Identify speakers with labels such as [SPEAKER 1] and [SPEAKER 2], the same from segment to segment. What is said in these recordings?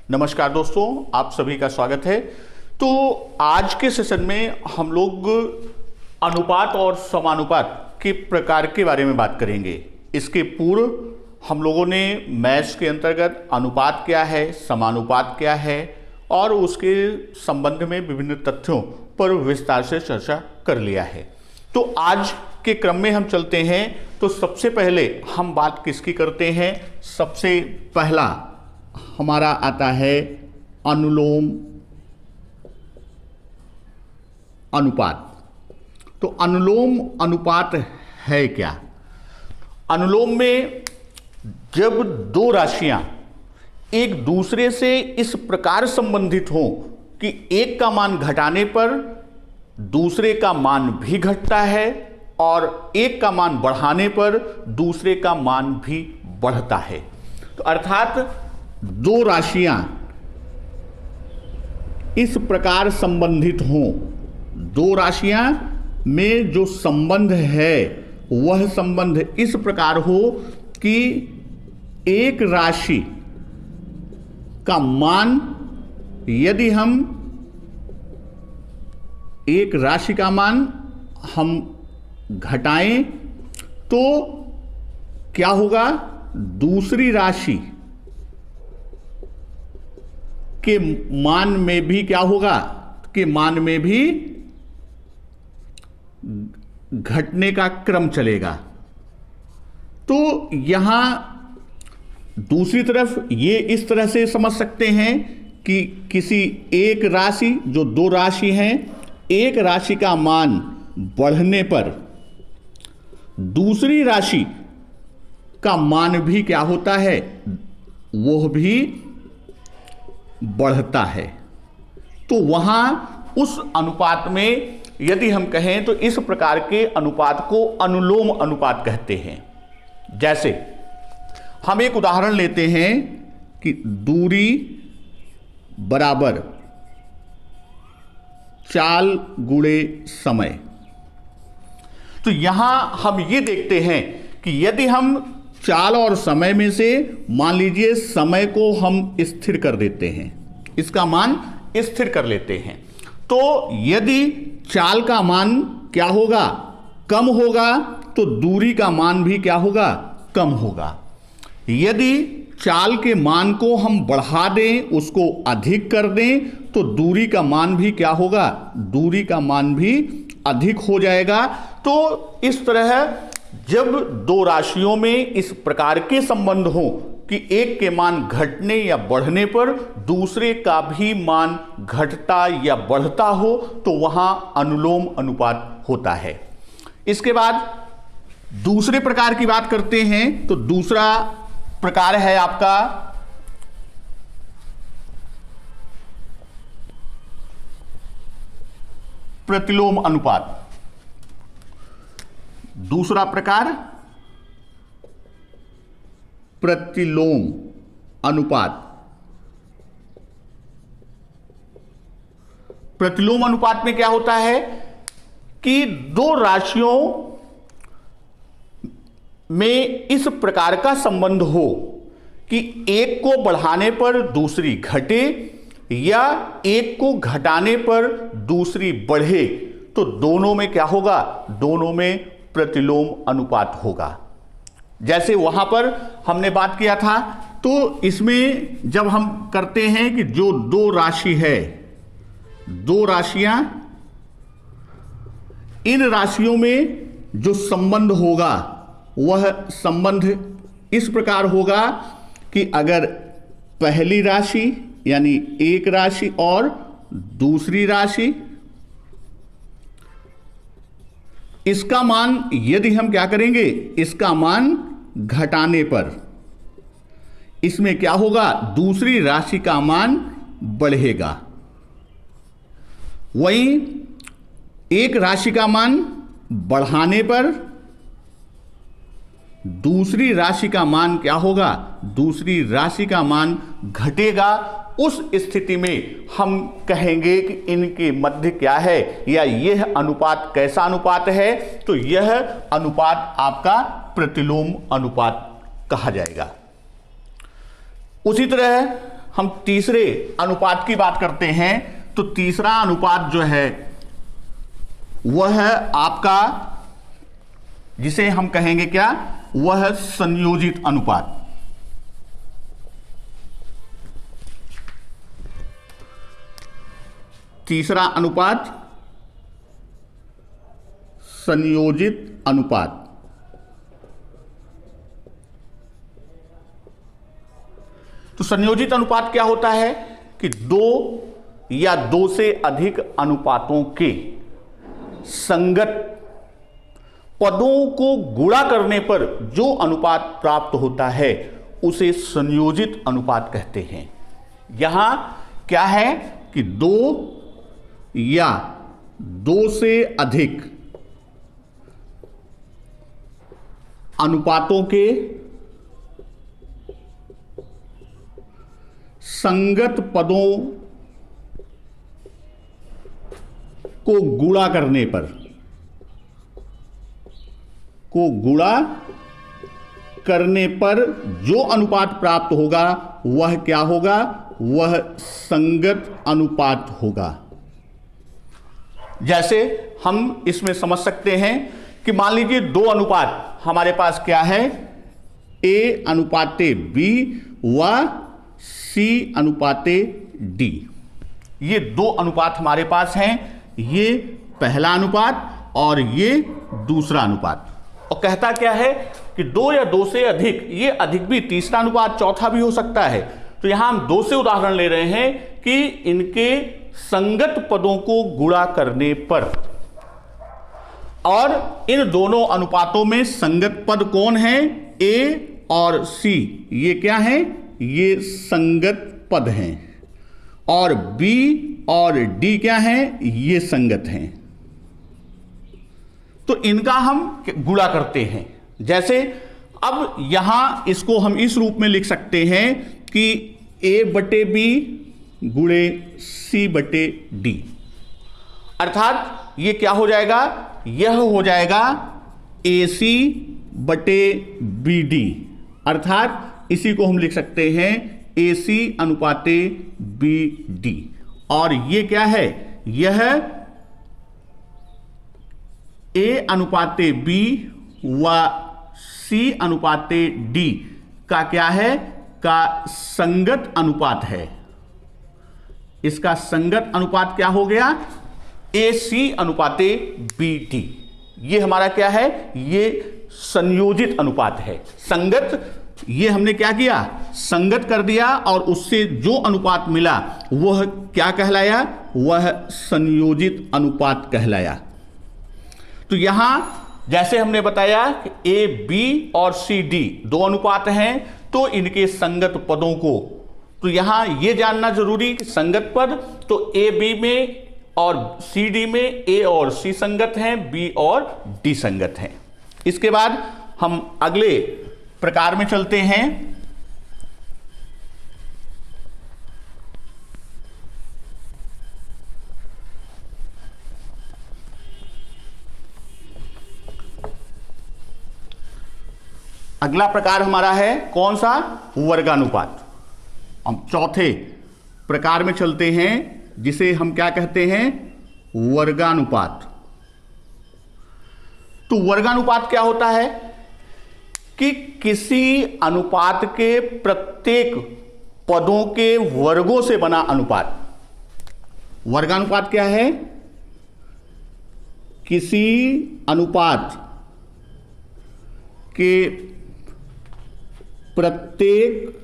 [SPEAKER 1] नमस्कार दोस्तों, आप सभी का स्वागत है। तो आज के सेशन में हम लोग अनुपात और समानुपात के प्रकार के बारे में बात करेंगे। इसके पूर्व हम लोगों ने मैथ्स के अंतर्गत अनुपात क्या है, समानुपात क्या है और उसके संबंध में विभिन्न तथ्यों पर विस्तार से चर्चा कर लिया है। तो आज के क्रम में हम चलते हैं। तो सबसे पहले हम बात किसकी करते हैं? सबसे पहला हमारा आता है अनुलोम अनुपात। तो अनुलोम अनुपात है क्या? अनुलोम में जब दो राशियां एक दूसरे से इस प्रकार संबंधित हों कि एक का मान घटाने पर दूसरे का मान भी घटता है और एक का मान बढ़ाने पर दूसरे का मान भी बढ़ता है। तो अर्थात दो राशियां इस प्रकार संबंधित हों, दो राशियां में जो संबंध है वह संबंध इस प्रकार हो कि एक राशि का मान, यदि हम एक राशि का मान हम घटाएं तो क्या होगा? दूसरी राशि के मान में भी क्या होगा? के मान में भी घटने का क्रम चलेगा। तो यहां दूसरी तरफ ये इस तरह से समझ सकते हैं कि किसी एक राशि, जो दो राशि हैं, एक राशि का मान बढ़ने पर दूसरी राशि का मान भी क्या होता है? वह भी बढ़ता है। तो वहां उस अनुपात में यदि हम कहें तो इस प्रकार के अनुपात को अनुलोम अनुपात कहते हैं। जैसे हम एक उदाहरण लेते हैं कि दूरी बराबर चाल गुणे समय। तो यहां हम ये देखते हैं कि यदि हम चाल और समय में से मान लीजिए समय को हम स्थिर कर देते हैं, इसका मान स्थिर कर लेते हैं, तो यदि चाल का मान क्या होगा? कम होगा, तो दूरी का मान भी क्या होगा? कम होगा। यदि चाल के मान को हम बढ़ा दें, उसको अधिक कर दें, तो दूरी का मान भी क्या होगा? दूरी का मान भी अधिक हो जाएगा। तो इस तरह जब दो राशियों में इस प्रकार के संबंध हो कि एक के मान घटने या बढ़ने पर दूसरे का भी मान घटता या बढ़ता हो, तो वहां अनुलोम अनुपात होता है। इसके बाद दूसरे प्रकार की बात करते हैं। तो दूसरा प्रकार है आपका प्रतिलोम अनुपात। दूसरा प्रकार प्रतिलोम अनुपात। प्रतिलोम अनुपात में क्या होता है कि दो राशियों में इस प्रकार का संबंध हो कि एक को बढ़ाने पर दूसरी घटे या एक को घटाने पर दूसरी बढ़े, तो दोनों में क्या होगा? दोनों में प्रतिलोम अनुपात होगा। जैसे वहां पर हमने बात किया था, तो इसमें जब हम करते हैं कि जो दो राशि है, दो राशियां, इन राशियों में जो संबंध होगा वह संबंध इस प्रकार होगा कि अगर पहली राशि यानी एक राशि और दूसरी राशि, इसका मान यदि हम क्या करेंगे? इसका मान घटाने पर इसमें क्या होगा? दूसरी राशि का मान बढ़ेगा। वहीं एक राशि का मान बढ़ाने पर दूसरी राशि का मान क्या होगा? दूसरी राशि का मान घटेगा। उस स्थिति में हम कहेंगे कि इनके मध्य क्या है, या यह अनुपात कैसा अनुपात है? तो यह अनुपात आपका प्रतिलोम अनुपात कहा जाएगा। उसी तरह हम तीसरे अनुपात की बात करते हैं तो तीसरा अनुपात जो है वह है आपका, जिसे हम कहेंगे क्या, वह है संयोजित अनुपात। तीसरा अनुपात संयोजित अनुपात। तो संयोजित अनुपात क्या होता है कि दो या दो से अधिक अनुपातों के संगत पदों को गुणा करने पर जो अनुपात प्राप्त होता है उसे संयोजित अनुपात कहते हैं। यहां क्या है कि दो या दो से अधिक अनुपातों के संगत पदों को गुणा करने पर जो अनुपात प्राप्त होगा वह क्या होगा, वह संगत अनुपात होगा। जैसे हम इसमें समझ सकते हैं कि मान लीजिए दो अनुपात हमारे पास क्या है, A अनुपाते B व C अनुपाते D। ये दो अनुपात हमारे पास हैं, ये पहला अनुपात और ये दूसरा अनुपात। और कहता क्या है कि दो या दो से अधिक, ये अधिक भी तीसरा अनुपात चौथा भी हो सकता है। तो यहां हम दो से उदाहरण ले रहे हैं कि इनके संगत पदों को गुणा करने पर, और इन दोनों अनुपातों में संगत पद कौन है, A और C, ये क्या है, ये संगत पद हैं, और B और D क्या है, ये संगत हैं। तो इनका हम गुणा करते हैं। जैसे अब यहां इसको हम इस रूप में लिख सकते हैं कि A बटे B गुणे C बटे D, अर्थात ये क्या हो जाएगा, यह हो जाएगा AC बटे BD, अर्थात इसी को हम लिख सकते हैं AC अनुपाते BD। और ये क्या है, यह A अनुपाते B व C अनुपाते D का क्या है, का संगत अनुपात है। इसका संगत अनुपात क्या हो गया, AC अनुपाते BD। ये हमारा क्या है, ये संयोजित अनुपात है। संगत ये हमने क्या किया, संगत कर दिया, और उससे जो अनुपात मिला वह क्या कहलाया, वह संयोजित अनुपात कहलाया। तो यहां जैसे हमने बताया कि A, B और C, D दो अनुपात हैं, तो इनके संगत पदों को, तो यहां यह जानना जरूरी कि संगत पद तो A, B में और C, D में A और C संगत हैं, B और D संगत हैं। इसके बाद हम अगले प्रकार में चलते हैं। अगला प्रकार हमारा है कौन सा, वर्गानुपात। हम चौथे प्रकार में चलते हैं जिसे हम क्या कहते हैं, वर्गानुपात। तो वर्गानुपात क्या होता है कि किसी अनुपात के प्रत्येक पदों के वर्गों से बना अनुपात। वर्गानुपात क्या है, किसी अनुपात के प्रत्येक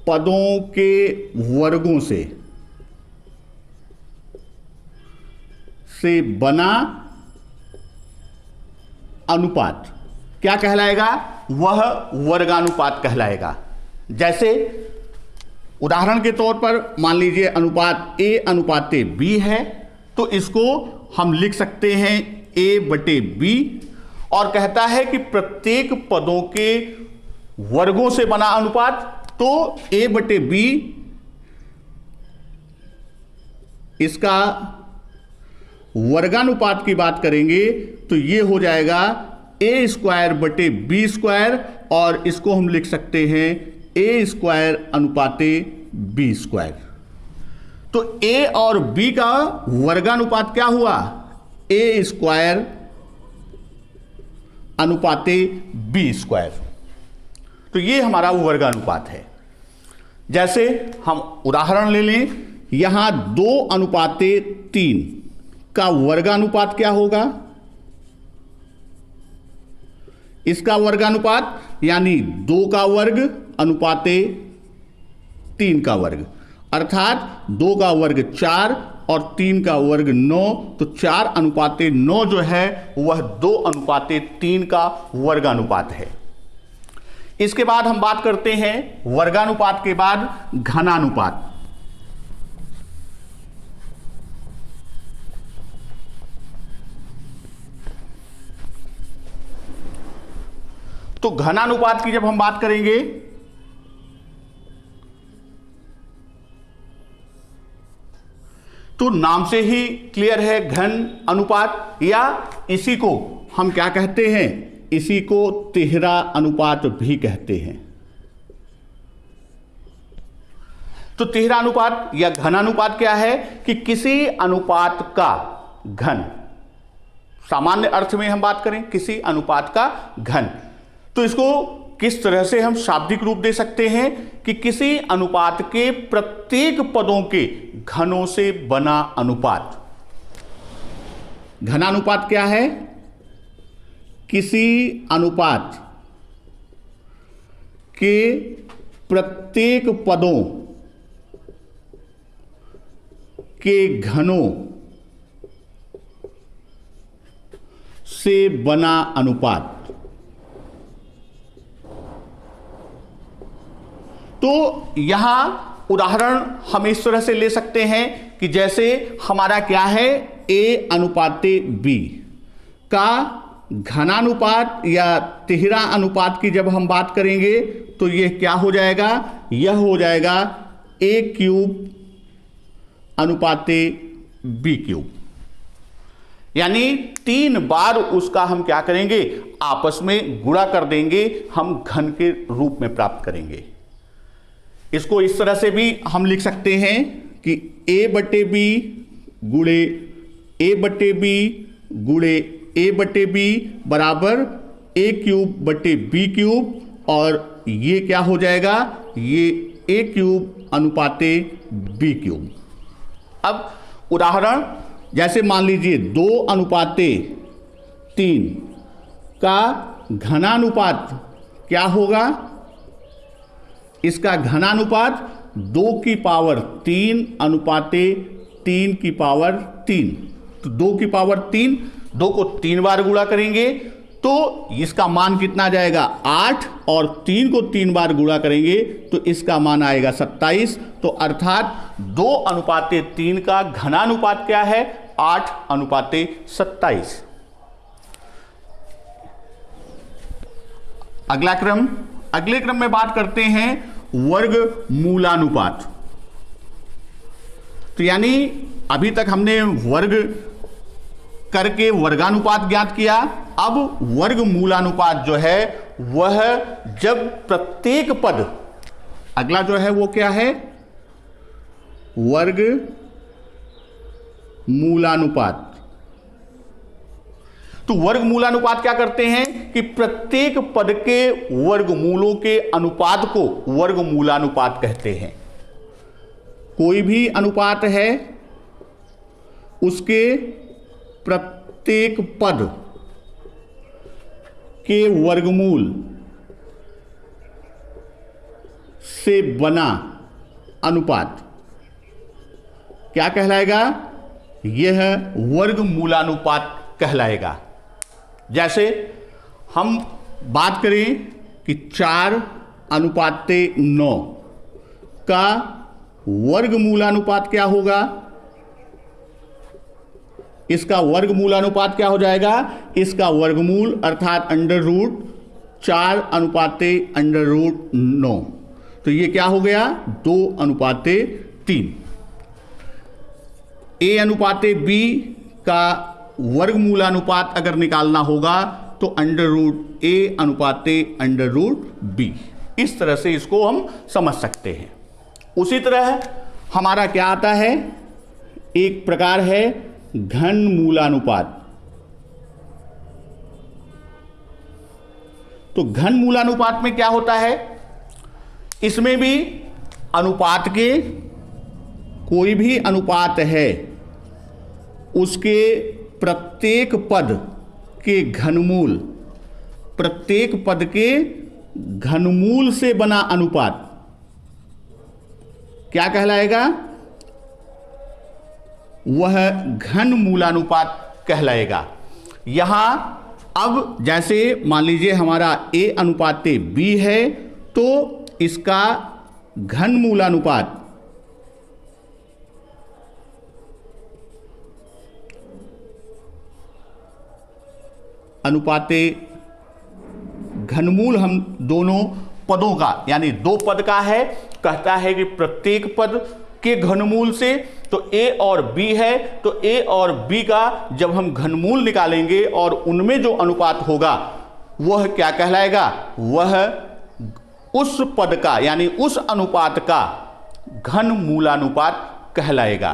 [SPEAKER 1] पदों के वर्गों से बना अनुपात क्या कहलाएगा, वह वर्गानुपात कहलाएगा। जैसे उदाहरण के तौर पर मान लीजिए अनुपात A अनुपाते B है, तो इसको हम लिख सकते हैं A बटे B, और कहता है कि प्रत्येक पदों के वर्गों से बना अनुपात, तो A बटे B इसका वर्गानुपात की बात करेंगे तो ये हो जाएगा A स्क्वायर बटे B स्क्वायर, और इसको हम लिख सकते हैं ए स्क्वायर अनुपाते बी स्क्वायर। तो ए और बी का वर्गानुपात क्या हुआ? ए स्क्वायर अनुपाते बी स्क्वायर। तो ये हमारा वर्गानुपात है। जैसे हम उदाहरण ले लें, यहां 2:3 का वर्गानुपात क्या होगा? इसका वर्गानुपात यानी 2 का वर्ग अनुपाते 3 का वर्ग, अर्थात 2 का वर्ग 4 और 3 का वर्ग 9। तो 4:9 जो है वह 2:3 का वर्गानुपात है। इसके बाद हम बात करते हैं वर्गानुपात के बाद घनानुपात। तो घनानुपात की जब हम बात करेंगे तो नाम से ही क्लियर है, घन अनुपात, या इसी को हम क्या कहते हैं? इसी को तिहरा अनुपात भी कहते हैं। तो तिहरा अनुपात या घनानुपात क्या है कि किसी अनुपात का घन, सामान्य अर्थ में हम बात करें किसी अनुपात का घन, तो इसको किस तरह से हम शाब्दिक रूप दे सकते हैं कि किसी अनुपात के प्रत्येक पदों के घनों से बना अनुपात। घनानुपात क्या है? किसी अनुपात के प्रत्येक पदों के घनों से बना अनुपात। तो यहां उदाहरण हम इस तरह से ले सकते हैं कि जैसे हमारा क्या है, ए अनुपाते बी का घनानुपात या तिहरा अनुपात की जब हम बात करेंगे तो यह क्या हो जाएगा? यह हो जाएगा ए क्यूब अनुपाते बी क्यूब, यानी 3 बार उसका हम क्या करेंगे? आपस में गुणा कर देंगे, हम घन के रूप में प्राप्त करेंगे। इसको इस तरह से भी हम लिख सकते हैं कि ए बटे बी गुणे ए बटे बी गुणे ए बटे बी बराबर ए क्यूब बटे बी क्यूब, और ये क्या हो जाएगा? ये ए क्यूब अनुपाते बी क्यूब। अब उदाहरण जैसे मान लीजिए 2:3 का घनानुपात क्या होगा? इसका घनानुपात 2 की पावर 3 अनुपाते 3 की पावर 3। तो 2 की पावर 3, 2 को 3 बार गुणा करेंगे तो इसका मान कितना जाएगा? 8, और 3 को 3 बार गुणा करेंगे तो इसका मान आएगा 27। तो अर्थात 2:3 का घनानुपात क्या है? 8:27। अगले क्रम में बात करते हैं वर्ग मूलानुपात। तो यानी अभी तक हमने वर्ग करके वर्गानुपात ज्ञात किया। अब वर्ग मूलानुपात जो है वह जब प्रत्येक पद, अगला जो है वो क्या है? वर्ग मूलानुपात। तो वर्ग मूलानुपात क्या करते हैं कि प्रत्येक पद के वर्गमूलों के अनुपात को वर्ग मूलानुपात कहते हैं। कोई भी अनुपात है उसके प्रत्येक पद के वर्गमूल से बना अनुपात क्या कहलाएगा? यह वर्ग मूलानुपात कहलाएगा। जैसे हम बात करें कि 4:9 का वर्ग मूलानुपात क्या होगा? इसका वर्ग मूलानुपात क्या हो जाएगा? इसका वर्गमूल अर्थात √4/√9। तो ये क्या हो गया? 2:3। ए अनुपाते बी का वर्गमूलानुपात अगर निकालना होगा तो √A अनुपाते √B। इस तरह से इसको हम समझ सकते हैं। उसी तरह हमारा क्या आता है, एक प्रकार है घन मूलानुपात। तो घन मूलानुपात में क्या होता है, इसमें भी अनुपात के, कोई भी अनुपात है उसके प्रत्येक पद के घनमूल, प्रत्येक पद के घनमूल से बना अनुपात क्या कहलाएगा, वह घन मूलानुपात कहलाएगा। यहां अब जैसे मान लीजिए हमारा A अनुपात B है, तो इसका घन मूलानुपात अनुपाते घनमूल हम दोनों पदों का, यानी दो पद का है, कहता है कि प्रत्येक पद के घनमूल से, तो A और B है, तो A और B का जब हम घनमूल निकालेंगे और उनमें जो अनुपात होगा वह क्या कहलाएगा, वह उस पद का यानी उस अनुपात का घन मूलानुपात कहलाएगा।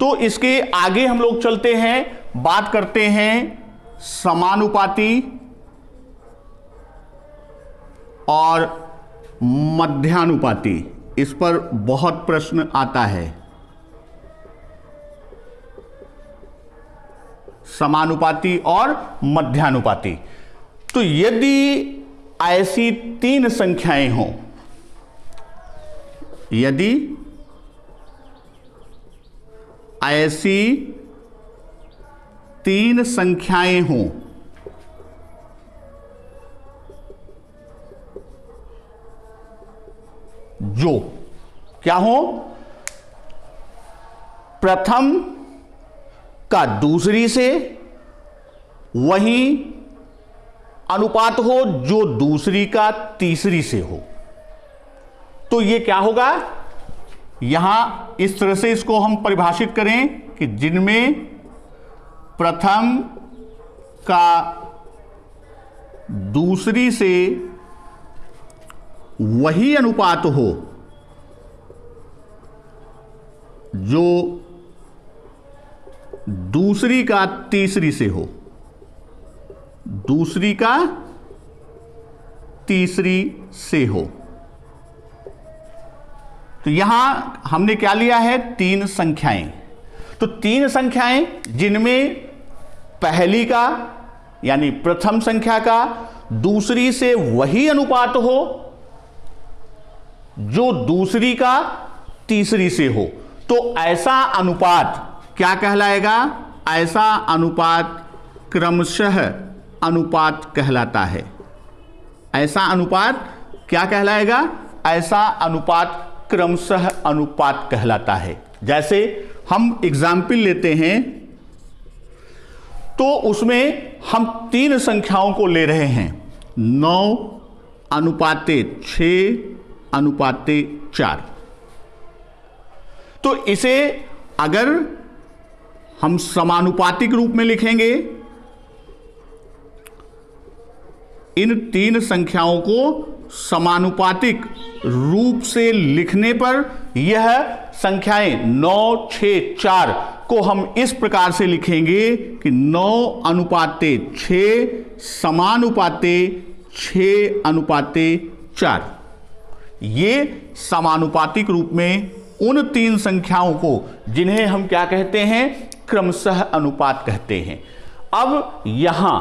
[SPEAKER 1] तो इसके आगे हम लोग चलते हैं, बात करते हैं समानुपाती और मध्यानुपाती। इस पर बहुत प्रश्न आता है। समानुपाती और मध्यानुपाती। तो यदि ऐसी तीन संख्याएं हों, यदि ऐसी तीन संख्याएं हों, जो क्या हो, प्रथम का दूसरी से वही अनुपात हो जो दूसरी का तीसरी से हो, तो ये क्या होगा, यहां इस तरह से इसको हम परिभाषित करें कि जिनमें प्रथम का दूसरी से वही अनुपात हो जो दूसरी का तीसरी से हो, दूसरी का तीसरी से हो। तो यहां हमने क्या लिया है, तीन संख्याएं। तो तीन संख्याएं जिनमें पहली का यानी प्रथम संख्या का दूसरी से वही अनुपात हो जो दूसरी का तीसरी से हो, तो ऐसा अनुपात क्या कहलाएगा, ऐसा अनुपात क्रमशः अनुपात कहलाता है। ऐसा अनुपात क्या कहलाएगा, ऐसा अनुपात क्रमशः अनुपात कहलाता है। जैसे हम एग्जाम्पल लेते हैं, तो उसमें हम तीन संख्याओं को ले रहे हैं, 9 अनुपाते 6 अनुपाते 4। तो इसे अगर हम समानुपातिक रूप में लिखेंगे, इन तीन संख्याओं को समानुपातिक रूप से लिखने पर यह संख्याएं 9, 6, 4 को हम इस प्रकार से लिखेंगे कि 9 अनुपाते 6 समानुपाते 6 अनुपाते 4। ये समानुपातिक रूप में उन तीन संख्याओं को जिन्हें हम क्या कहते हैं, क्रमशः अनुपात कहते हैं। अब यहां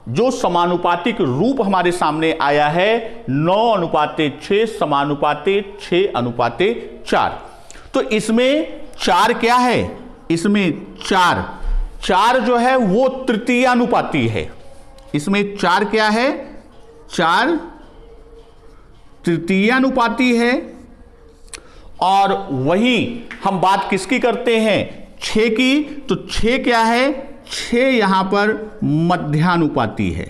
[SPEAKER 1] जो समानुपातिक रूप हमारे सामने आया है 9 अनुपाते 6 समानुपाते 6 अनुपाते 4, तो इसमें 4 क्या है, इसमें 4 जो है वो तृतीयानुपाती है। इसमें 4 क्या है, 4 तृतीयानुपाती है। और वही हम बात किसकी करते हैं, 6 की, तो 6 क्या है, 6 यहां पर मध्यानुपाती है।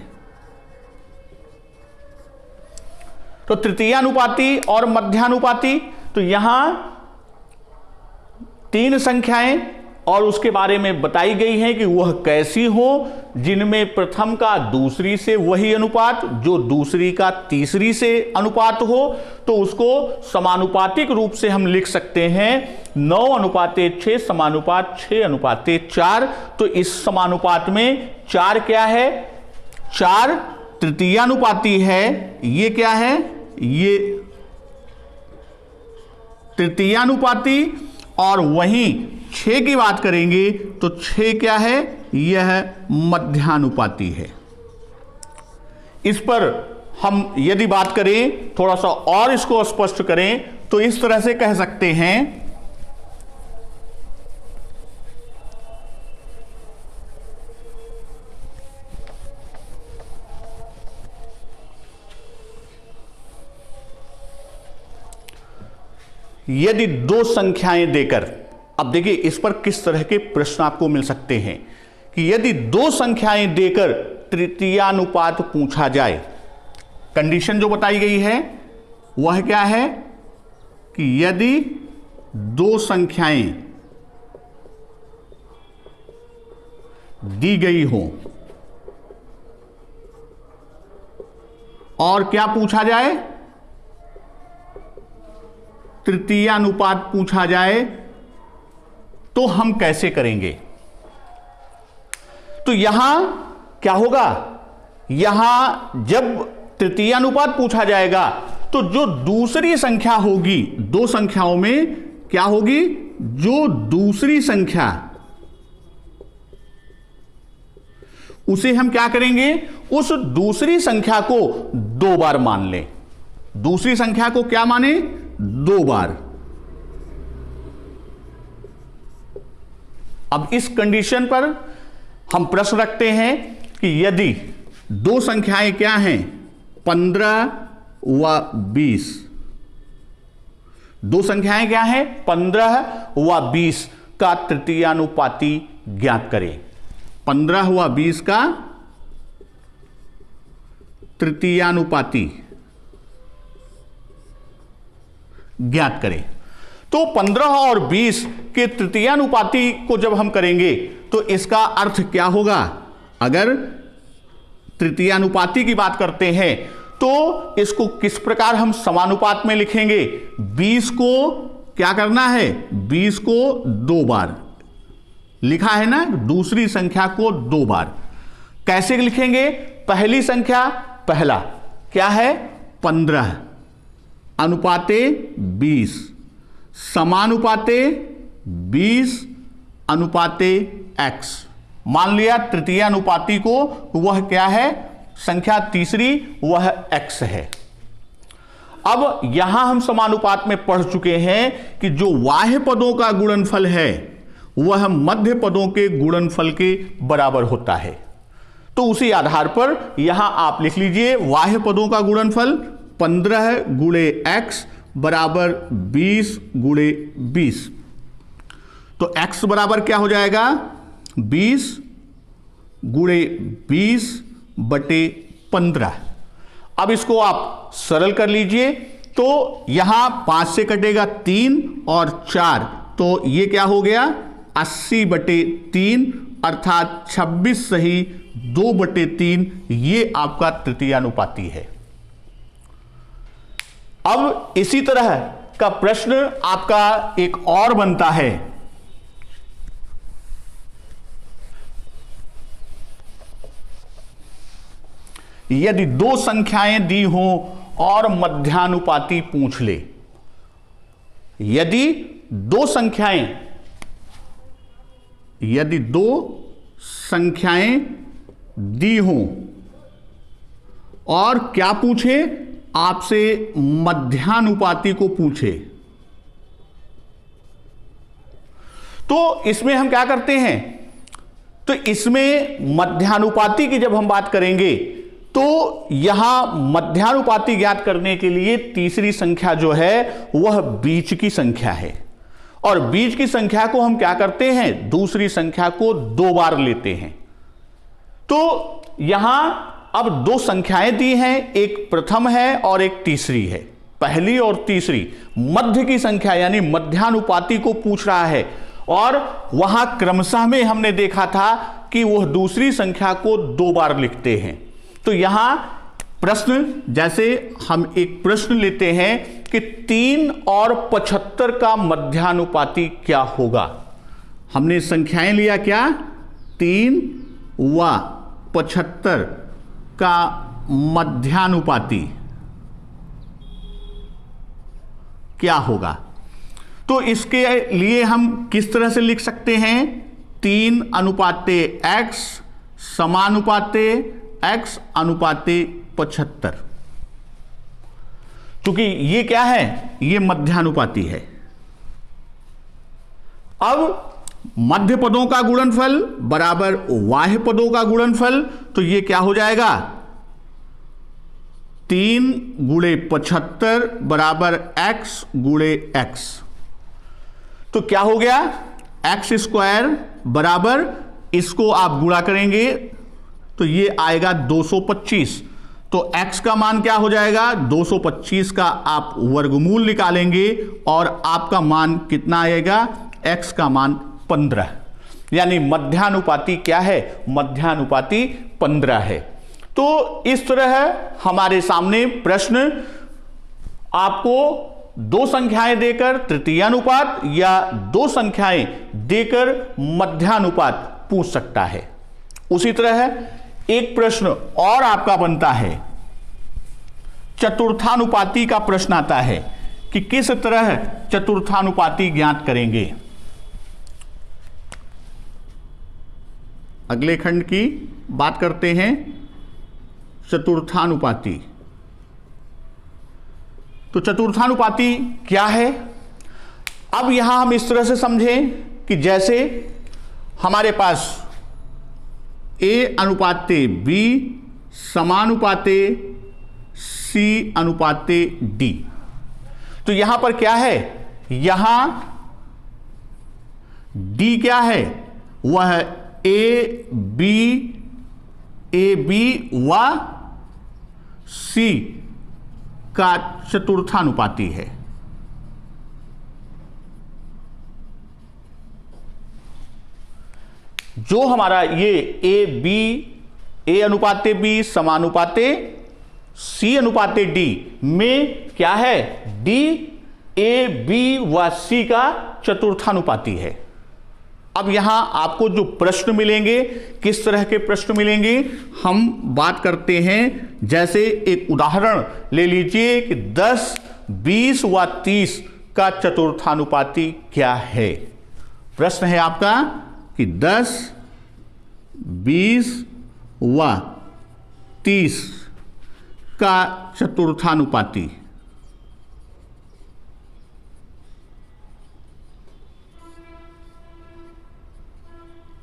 [SPEAKER 1] तो तृतीयानुपाती और मध्यानुपाती, तो यहां तीन संख्याएं और उसके बारे में बताई गई है कि वह कैसी हो जिनमें प्रथम का दूसरी से वही अनुपात जो दूसरी का तीसरी से अनुपात हो, तो उसको समानुपातिक रूप से हम लिख सकते हैं 9:6 समानुपात 6:4। तो इस समानुपात में 4 क्या है, 4 तृतीयानुपाती है। ये क्या है, ये तृतीयानुपाती। और वहीं 6 की बात करेंगे तो 6 क्या है, यह मध्यानुपाती है। इस पर हम यदि बात करें, थोड़ा सा और इसको स्पष्ट करें, तो इस तरह से कह सकते हैं यदि 2 संख्याएं देकर, अब देखिए इस पर किस तरह के प्रश्न आपको मिल सकते हैं कि यदि 2 संख्याएं देकर तृतीयानुपात पूछा जाए, कंडीशन जो बताई गई है वह क्या है कि यदि 2 संख्याएं दी गई हो और क्या पूछा जाए, तृतीयानुपात पूछा जाए, तो हम कैसे करेंगे। तो यहां क्या होगा, यहां जब तृतीयानुपात पूछा जाएगा तो जो दूसरी संख्या होगी, 2 संख्याओं में क्या होगी, जो दूसरी संख्या, उसे हम क्या करेंगे, उस दूसरी संख्या को 2 बार मान लें। दूसरी संख्या को क्या माने, 2 बार। अब इस कंडीशन पर हम प्रश्न रखते हैं कि यदि 2 संख्याएं क्या हैं, 15 व 20, 2 संख्याएं क्या हैं, 15 व 20 का तृतीयानुपाती ज्ञात करें। 15 व 20 का तृतीयानुपाती ज्ञात करें। तो 15 और 20 के तृतीयानुपाती को जब हम करेंगे तो इसका अर्थ क्या होगा, अगर तृतीयानुपाती की बात करते हैं तो इसको किस प्रकार हम समानुपात में लिखेंगे। 20 को क्या करना है, 20 को 2 बार लिखा है ना, दूसरी संख्या को 2 बार। कैसे लिखेंगे, पहली संख्या, पहला क्या है 15 अनुपाते 20 समानुपाते 20 अनुपाते x। मान लिया तृतीयानुपाती को वह क्या है, संख्या तीसरी, वह x है। अब यहां हम समानुपात में पढ़ चुके हैं कि जो बाह्य पदों का गुणनफल है वह मध्य पदों के गुणनफल के बराबर होता है। तो उसी आधार पर यहां आप लिख लीजिए बाह्य पदों का गुणनफल 15 गुणे x बराबर 20 गुणे 20। तो x बराबर क्या हो जाएगा, 20 गुणे 20 बटे 15। अब इसको आप सरल कर लीजिए, तो यहां 5 से कटेगा 3 और 4, तो ये क्या हो गया 80 बटे 3 अर्थात 26 सही 2 बटे 3, ये आपका तृतीयानुपाती है। अब इसी तरह का प्रश्न आपका एक और बनता है, यदि 2 संख्याएं दी हों और मध्यानुपाती पूछ ले। यदि 2 संख्याएं दी हों और क्या पूछे, आपसे मध्यानुपाती को पूछे, तो इसमें हम क्या करते हैं, तो इसमें मध्यानुपाती की जब हम बात करेंगे तो यहां मध्यानुपाती ज्ञात करने के लिए तीसरी संख्या जो है वह बीच की संख्या है, और बीच की संख्या को हम क्या करते हैं, दूसरी संख्या को 2 बार लेते हैं। तो यहां अब 2 संख्याएं दी हैं, एक प्रथम है और एक तीसरी है। पहली और तीसरी मध्य की संख्या यानी मध्यानुपाती को पूछ रहा है, और वहां क्रमशः में हमने देखा था कि वह दूसरी संख्या को 2 बार लिखते हैं। तो यहां प्रश्न, जैसे हम एक प्रश्न लेते हैं कि 3 और 75 का मध्यानुपाती क्या होगा। हमने संख्याएं लिया क्या, 3 व 75 का मध्यानुपाती क्या होगा। तो इसके लिए हम किस तरह से लिख सकते हैं, 3 अनुपाते x समानुपाते x अनुपाते 75। क्योंकि ये क्या है, ये मध्यानुपाती है। अब मध्य पदों का गुणनफल बराबर बाह्य पदों का गुणनफल, तो ये क्या हो जाएगा, 3 गुणे 75 बराबर x गुणे x। तो क्या हो गया, एक्स स्क्वायर बराबर, इसको आप गुणा करेंगे तो ये आएगा 225। तो x का मान क्या हो जाएगा, 225 का आप वर्गमूल निकालेंगे और आपका मान कितना आएगा, x का मान 15। यानी मध्यानुपाती क्या है, मध्यानुपाती 15 है। तो इस तरह हमारे सामने प्रश्न आपको 2 संख्याएं देकर तृतीयानुपात या 2 संख्याएं देकर मध्यानुपात पूछ सकता है। उसी तरह एक प्रश्न और आपका बनता है, चतुर्थानुपाती का प्रश्न आता है कि किस तरह चतुर्थानुपाती ज्ञात करेंगे। अगले खंड की बात करते हैं, चतुर्थानुपाती। तो चतुर्थानुपाती क्या है, अब यहां हम इस तरह से समझें कि जैसे हमारे पास a अनुपाते b समानुपाते c अनुपाते d। तो यहां पर क्या है, यहां d क्या है, वह a b व c का चतुर्थानुपाती है। जो हमारा ये a अनुपाते b समानुपाते c अनुपाते d में क्या है, d a b व c का चतुर्थानुपाती है। अब यहां आपको जो प्रश्न मिलेंगे, किस तरह के प्रश्न मिलेंगे, हम बात करते हैं। जैसे एक उदाहरण ले लीजिए कि 10, 20 व 30 का चतुर्थानुपाती क्या है। प्रश्न है आपका कि 10, 20 व 30 का चतुर्थानुपाती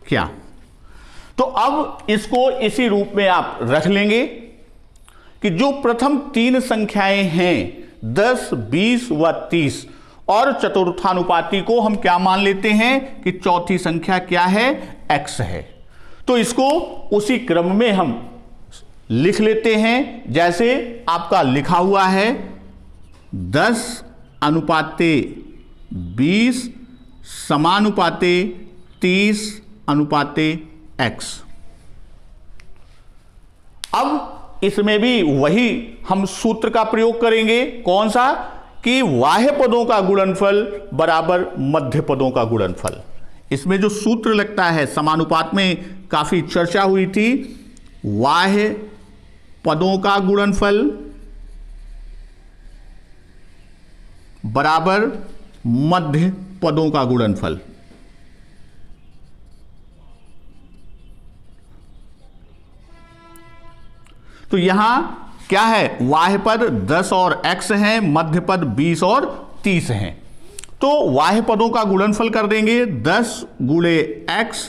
[SPEAKER 1] क्या। तो अब इसको इसी रूप में आप रख लेंगे कि जो प्रथम 3 संख्याएं हैं 10, 20 व 30 और चतुर्थानुपाती को हम क्या मान लेते हैं कि चौथी संख्या क्या है, x है। तो इसको उसी क्रम में हम लिख लेते हैं जैसे आपका लिखा हुआ है, 10 अनुपाते 20 समानुपाते 30 अनुपाते x। अब इसमें भी वही हम सूत्र का प्रयोग करेंगे, कौन सा, कि बाह्य पदों का गुणनफल बराबर मध्य पदों का गुणनफल। इसमें जो सूत्र लगता है, समानुपात में काफी चर्चा हुई थी, बाह्य पदों का गुणनफल बराबर मध्य पदों का गुणनफल। तो यहां क्या है, बाह्य पद 10 और x हैं, मध्य पद 20 और 30 हैं। तो बाह्य पदों का गुणनफल कर देंगे, 10 गुणे x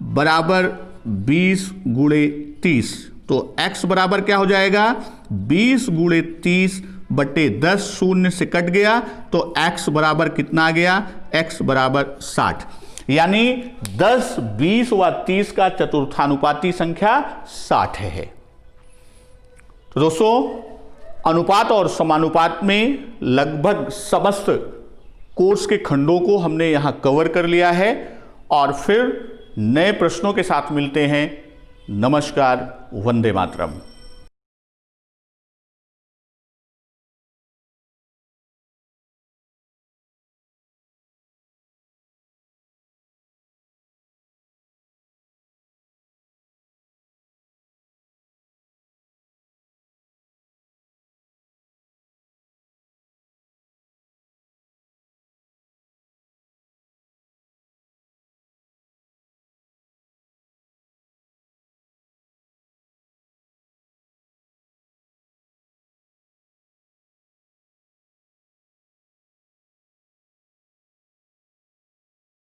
[SPEAKER 1] बराबर 20 गुणे 30। तो x बराबर क्या हो जाएगा, 20 गुणे 30 बटे 10, शून्य से कट गया तो x बराबर कितना आ गया, x बराबर 60। यानी 10, 20 व 30 का चतुर्थानुपाती संख्या 60 है। तो दोस्तों, अनुपात और समानुपात में लगभग समस्त कोर्स के खंडों को हमने यहां कवर कर लिया है और फिर नए प्रश्नों के साथ मिलते हैं। नमस्कार, वंदे मातरम।